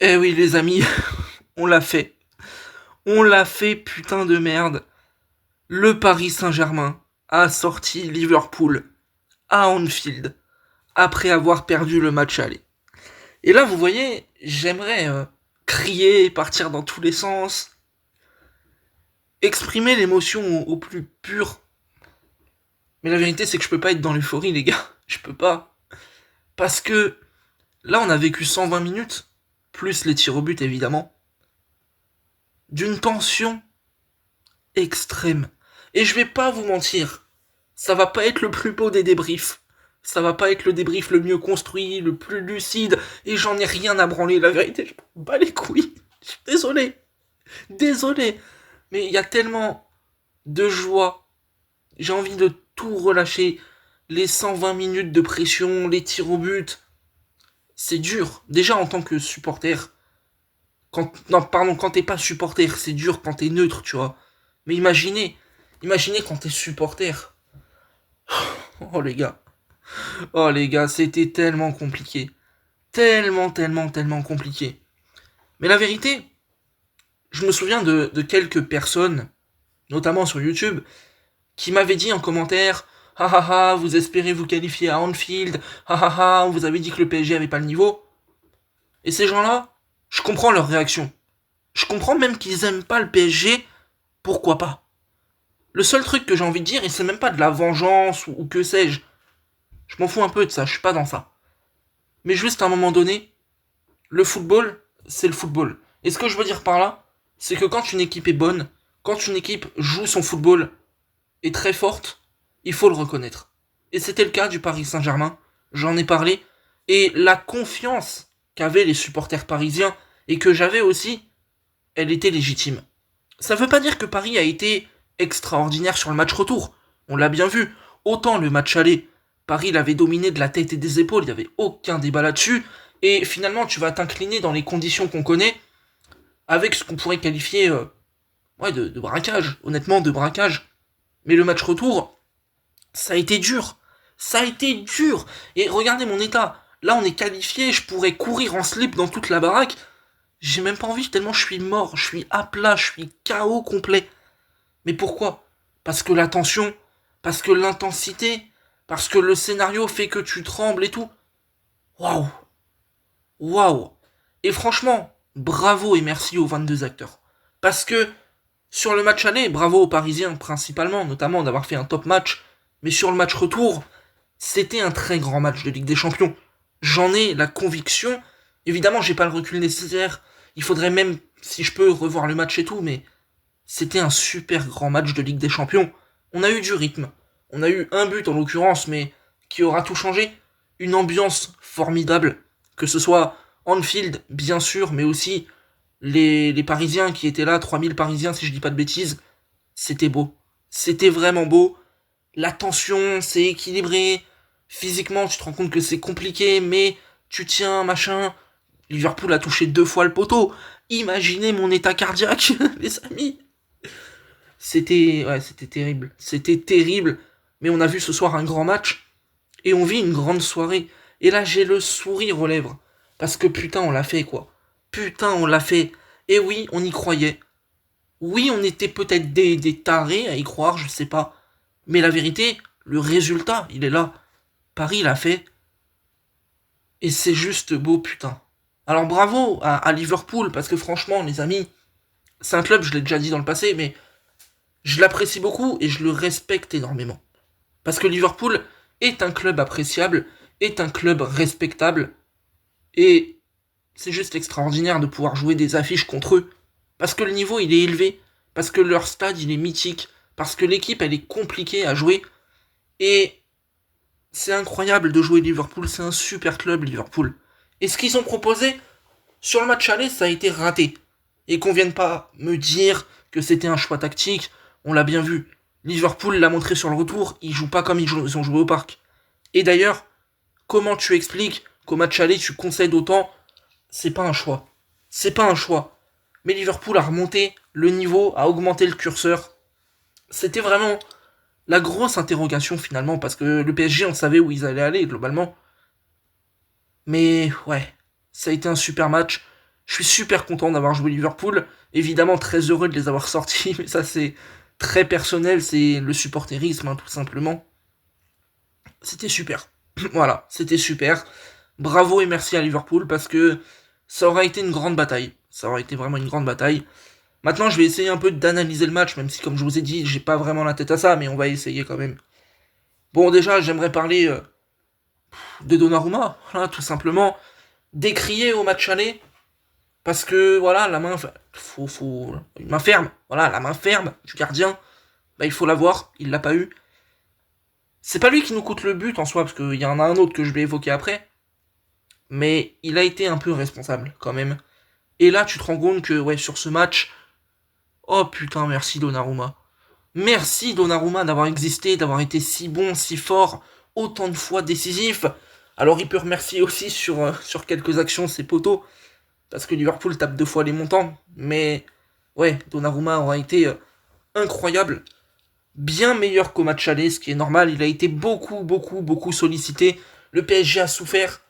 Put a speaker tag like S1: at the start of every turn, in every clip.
S1: Eh oui les amis, on l'a fait. On l'a fait, putain de merde. Le Paris Saint-Germain a sorti Liverpool à Anfield après avoir perdu le match aller. Et là, vous voyez, j'aimerais crier, partir dans tous les sens, exprimer l'émotion au plus pur. Mais la vérité, c'est que je peux pas être dans l'euphorie, les gars. Je peux pas. Parce que là, on a vécu 120 minutes, plus les tirs au but, évidemment, d'une tension extrême. Et je vais pas vous mentir, ça va pas être le plus beau des débriefs. Ça va pas être le débrief le mieux construit, le plus lucide, et j'en ai rien à branler, la vérité, je m'en bats les couilles. Je suis désolé. Désolé. Mais il y a tellement de joie. J'ai envie de tout relâcher. Les 120 minutes de pression, les tirs au but. C'est dur. Déjà en tant que supporter. Non, pardon, quand t'es pas supporter, c'est dur quand t'es neutre, tu vois. Mais imaginez quand t'es supporter. Oh les gars. Oh les gars, c'était tellement compliqué. Tellement compliqué. Mais la vérité, je me souviens de quelques personnes, notamment sur YouTube, qui m'avaient dit en commentaire: ah ah ah, vous espérez vous qualifier à Anfield, ah ah ah, vous avez dit que le PSG avait pas le niveau. Et ces gens-là, je comprends leur réaction. Je comprends même qu'ils aiment pas le PSG, pourquoi pas. Le seul truc que j'ai envie de dire, et c'est même pas de la vengeance ou que sais-je, je m'en fous un peu de ça, je suis pas dans ça. Mais juste à un moment donné, le football, c'est le football. Et ce que je veux dire par là, c'est que quand une équipe est bonne, quand une équipe joue son football, est très forte, il faut le reconnaître. Et c'était le cas du Paris Saint-Germain, j'en ai parlé, et la confiance qu'avaient les supporters parisiens, et que j'avais aussi, elle était légitime. Ça veut pas dire que Paris a été extraordinaire sur le match retour, on l'a bien vu, autant le match aller, Paris l'avait dominé de la tête et des épaules, il n'y avait aucun débat là-dessus, et finalement tu vas t'incliner dans les conditions qu'on connaît, avec ce qu'on pourrait qualifier de braquage, honnêtement de braquage. Mais le match retour, ça a été dur. Ça a été dur. Et regardez mon état. Là, on est qualifié, je pourrais courir en slip dans toute la baraque. J'ai même pas envie tellement je suis mort, je suis à plat, je suis KO complet. Mais pourquoi? Parce que la tension, parce que l'intensité, parce que le scénario fait que tu trembles et tout. Waouh. Waouh. Et franchement, bravo et merci aux 22 acteurs. Parce que sur le match aller, bravo aux Parisiens principalement, notamment d'avoir fait un top match. Mais sur le match retour, c'était un très grand match de Ligue des Champions. J'en ai la conviction. Évidemment, j'ai pas le recul nécessaire. Il faudrait même, si je peux, revoir le match et tout, mais c'était un super grand match de Ligue des Champions. On a eu du rythme. On a eu un but en l'occurrence, mais qui aura tout changé. Une ambiance formidable. Que ce soit Anfield, bien sûr, mais aussi les Parisiens qui étaient là, 3000 Parisiens si je dis pas de bêtises. C'était beau. C'était vraiment beau. La tension, c'est équilibré. Physiquement, tu te rends compte que c'est compliqué, mais tu tiens, machin. Liverpool a touché 2 fois le poteau. Imaginez mon état cardiaque, les amis. C'était terrible. C'était terrible. Mais on a vu ce soir un grand match. Et on vit une grande soirée. Et là, j'ai le sourire aux lèvres. Parce que putain, on l'a fait, quoi. Putain, on l'a fait. Et oui, on y croyait. Oui, on était peut-être des tarés à y croire, je sais pas. Mais la vérité, le résultat, il est là. Paris l'a fait. Et c'est juste beau, putain. Alors bravo à Liverpool, parce que franchement, les amis, c'est un club, je l'ai déjà dit dans le passé, mais je l'apprécie beaucoup et je le respecte énormément. Parce que Liverpool est un club appréciable, est un club respectable, et c'est juste extraordinaire de pouvoir jouer des affiches contre eux. Parce que le niveau, il est élevé, parce que leur stade, il est mythique, parce que l'équipe, elle est compliquée à jouer, et c'est incroyable de jouer Liverpool, c'est un super club Liverpool. Et ce qu'ils ont proposé sur le match aller, ça a été raté. Et qu'on vienne pas me dire que c'était un choix tactique, on l'a bien vu. Liverpool l'a montré sur le retour, ils jouent pas comme ils ont joué au parc. Et d'ailleurs, comment tu expliques qu'au match aller tu concèdes autant? C'est pas un choix. C'est pas un choix. Mais Liverpool a remonté le niveau, a augmenté le curseur. C'était vraiment la grosse interrogation finalement, parce que le PSG, on savait où ils allaient aller globalement. Mais ouais, ça a été un super match. Je suis super content d'avoir joué Liverpool. Évidemment, très heureux de les avoir sortis, mais ça, c'est très personnel. C'est le supporterisme, hein, tout simplement. C'était super. Voilà, c'était super. Bravo et merci à Liverpool parce que ça aura été une grande bataille. Ça aura été vraiment une grande bataille. Maintenant, je vais essayer un peu d'analyser le match, même si, comme je vous ai dit, j'ai pas vraiment la tête à ça, mais on va essayer quand même. Bon, déjà, j'aimerais parler de Donnarumma, voilà, tout simplement. Décrié au match aller, parce que, voilà, la main, une main ferme, voilà, la main ferme du gardien, bah, il faut l'avoir, il l'a pas eu. C'est pas lui qui nous coûte le but en soi, parce qu'il y en a un autre que je vais évoquer après, mais il a été un peu responsable, quand même. Et là, tu te rends compte que, ouais, sur ce match, oh putain, merci Donnarumma. Merci Donnarumma d'avoir existé, d'avoir été si bon, si fort, autant de fois décisif. Alors il peut remercier aussi sur quelques actions ses poteaux, parce que Liverpool tape 2 fois les montants, mais ouais, Donnarumma aura été incroyable, bien meilleur qu'au match aller, ce qui est normal, il a été beaucoup sollicité, le PSG a souffert,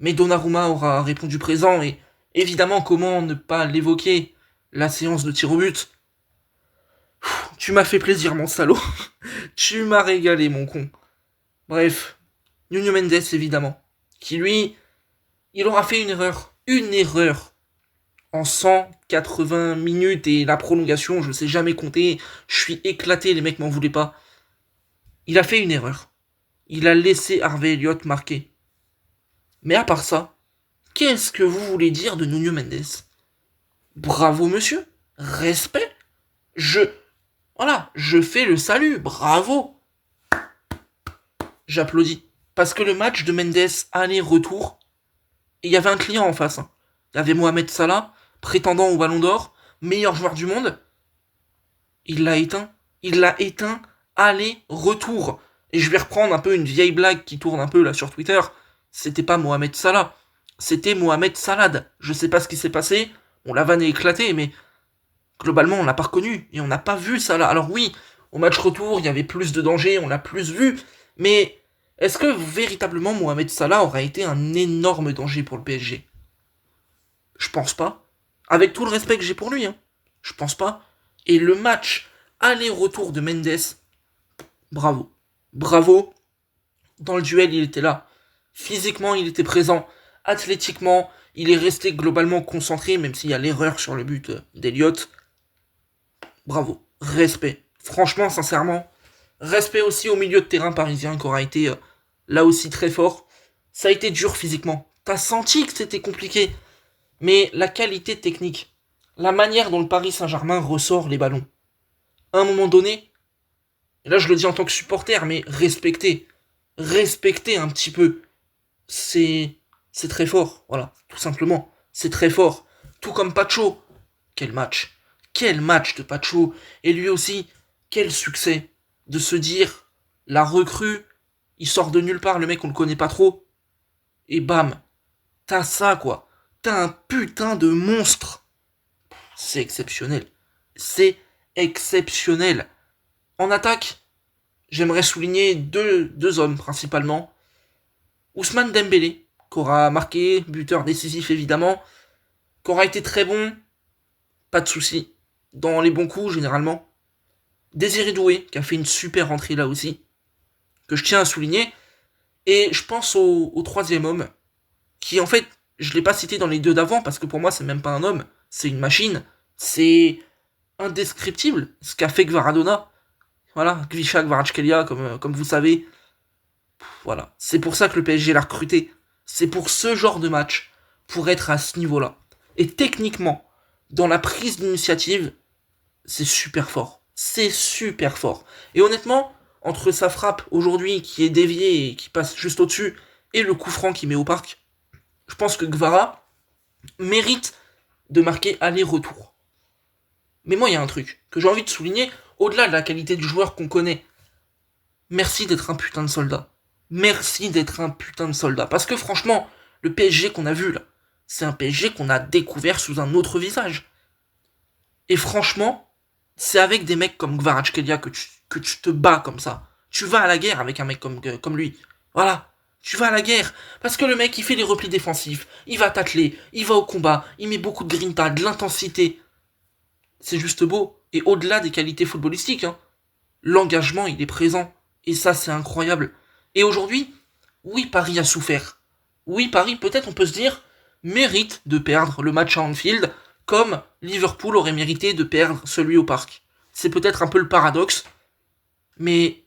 S1: mais Donnarumma aura répondu présent, et évidemment, comment ne pas l'évoquer, la séance de tir au but. Tu m'as fait plaisir, mon salaud. Tu m'as régalé, mon con. Bref, Nuno Mendes, évidemment, qui lui, il aura fait une erreur. Une erreur. En 180 minutes et la prolongation, je ne sais jamais compter. Je suis éclaté, les mecs m'en voulaient pas. Il a fait une erreur. Il a laissé Harvey Elliott marquer. Mais à part ça, qu'est-ce que vous voulez dire de Nuno Mendes? Bravo, monsieur. Respect. Voilà, je fais le salut. Bravo. J'applaudis. Parce que le match de Mendes aller-retour, il y avait un client en face. Hein. Il y avait Mohamed Salah, prétendant au Ballon d'Or, meilleur joueur du monde. Il l'a éteint. Il l'a éteint aller-retour. Et je vais reprendre un peu une vieille blague qui tourne un peu là sur Twitter. C'était pas Mohamed Salah. C'était Mohamed Salad. Je sais pas ce qui s'est passé. On la vanne est éclatée, mais globalement, on l'a pas reconnu. Et on n'a pas vu Salah. Alors oui, au match retour, il y avait plus de danger, on l'a plus vu. Mais est-ce que véritablement Mohamed Salah aurait été un énorme danger pour le PSG? Je pense pas. Avec tout le respect que j'ai pour lui, hein. Je pense pas. Et le match aller-retour de Mendes, bravo. Bravo. Dans le duel, il était là. Physiquement, il était présent. Athlétiquement, il est resté globalement concentré, même s'il y a l'erreur sur le but d'Eliott. Bravo. Respect. Franchement, sincèrement, respect aussi au milieu de terrain parisien qui aura été là aussi très fort. Ça a été dur physiquement. T'as senti que c'était compliqué. Mais la qualité technique, la manière dont le Paris Saint-Germain ressort les ballons, à un moment donné, et là je le dis en tant que supporter, mais respectez. Respectez un petit peu. C'est très fort, voilà, tout simplement. C'est très fort. Tout comme Pacho. Quel match. Quel match de Pacho. Et lui aussi, quel succès. De se dire, la recrue, il sort de nulle part, le mec on le connaît pas trop. Et bam, t'as ça quoi. T'as un putain de monstre. C'est exceptionnel. C'est exceptionnel. En attaque, j'aimerais souligner deux hommes principalement. Ousmane Dembélé, qui aura marqué, buteur décisif évidemment, qui aura été très bon, pas de souci, dans les bons coups généralement. Désiré Doué, qui a fait une super entrée là aussi, que je tiens à souligner. Et je pense au troisième homme, qui en fait, je l'ai pas cité dans les deux d'avant, parce que pour moi c'est même pas un homme, c'est une machine, c'est indescriptible ce qu'a fait Gvaradona. Voilà, Gvisha Kvaratskhelia, comme vous savez. Voilà, c'est pour ça que le PSG l'a recruté. C'est pour ce genre de match, pour être à ce niveau-là. Et techniquement, dans la prise d'initiative, c'est super fort. C'est super fort. Et honnêtement, entre sa frappe aujourd'hui qui est déviée et qui passe juste au-dessus, et le coup franc qu'il met au parc, je pense que Gvara mérite de marquer aller-retour. Mais moi, il y a un truc que j'ai envie de souligner, au-delà de la qualité du joueur qu'on connaît. Merci d'être un putain de soldat. Merci d'être un putain de soldat. Parce que franchement, le PSG qu'on a vu là, c'est un PSG qu'on a découvert sous un autre visage. Et franchement, c'est avec des mecs comme Kvaratskhelia que tu te bats comme ça. Tu vas à la guerre avec un mec comme lui. Voilà. Tu vas à la guerre. Parce que le mec, il fait les replis défensifs. Il va t'atteler. Il va au combat. Il met beaucoup de grinta, de l'intensité. C'est juste beau. Et au-delà des qualités footballistiques, hein, l'engagement, il est présent. Et ça, c'est incroyable. Et aujourd'hui, oui, Paris a souffert. Oui, Paris, peut-être on peut se dire, mérite de perdre le match à Anfield, comme Liverpool aurait mérité de perdre celui au Parc. C'est peut-être un peu le paradoxe, mais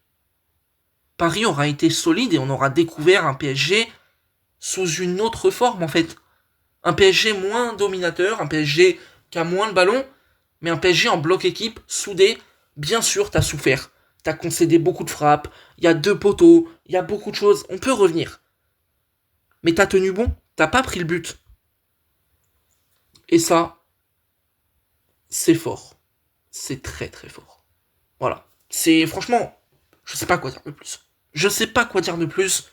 S1: Paris aura été solide et on aura découvert un PSG sous une autre forme en fait. Un PSG moins dominateur, un PSG qui a moins le ballon, mais un PSG en bloc équipe, soudé. Bien sûr, t'as souffert. T'as concédé beaucoup de frappes, il y a 2 poteaux, il y a beaucoup de choses, on peut revenir. Mais t'as tenu bon, t'as pas pris le but. Et ça, c'est fort. C'est très très fort. Voilà. C'est franchement, je sais pas quoi dire de plus. Je sais pas quoi dire de plus.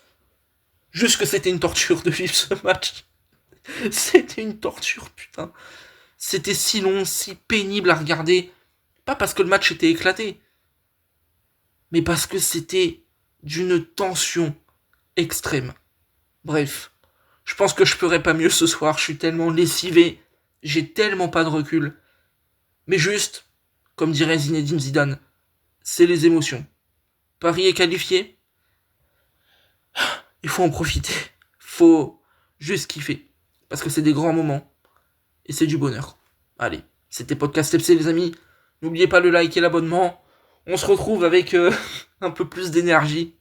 S1: Juste que c'était une torture de vivre ce match. C'était une torture, putain. C'était si long, si pénible à regarder. Pas parce que le match était éclaté, mais parce que c'était d'une tension extrême. Bref, je pense que je ferai pas mieux ce soir, je suis tellement lessivé, j'ai tellement pas de recul. Mais juste, comme dirait Zinedine Zidane, c'est les émotions. Paris est qualifié, il faut en profiter. Faut juste kiffer. Parce que c'est des grands moments. Et c'est du bonheur. Allez, c'était Podcast FC les amis. N'oubliez pas le like et l'abonnement. On se retrouve avec un peu plus d'énergie.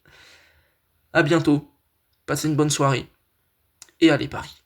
S1: À bientôt. Passez une bonne soirée. Et allez Paris.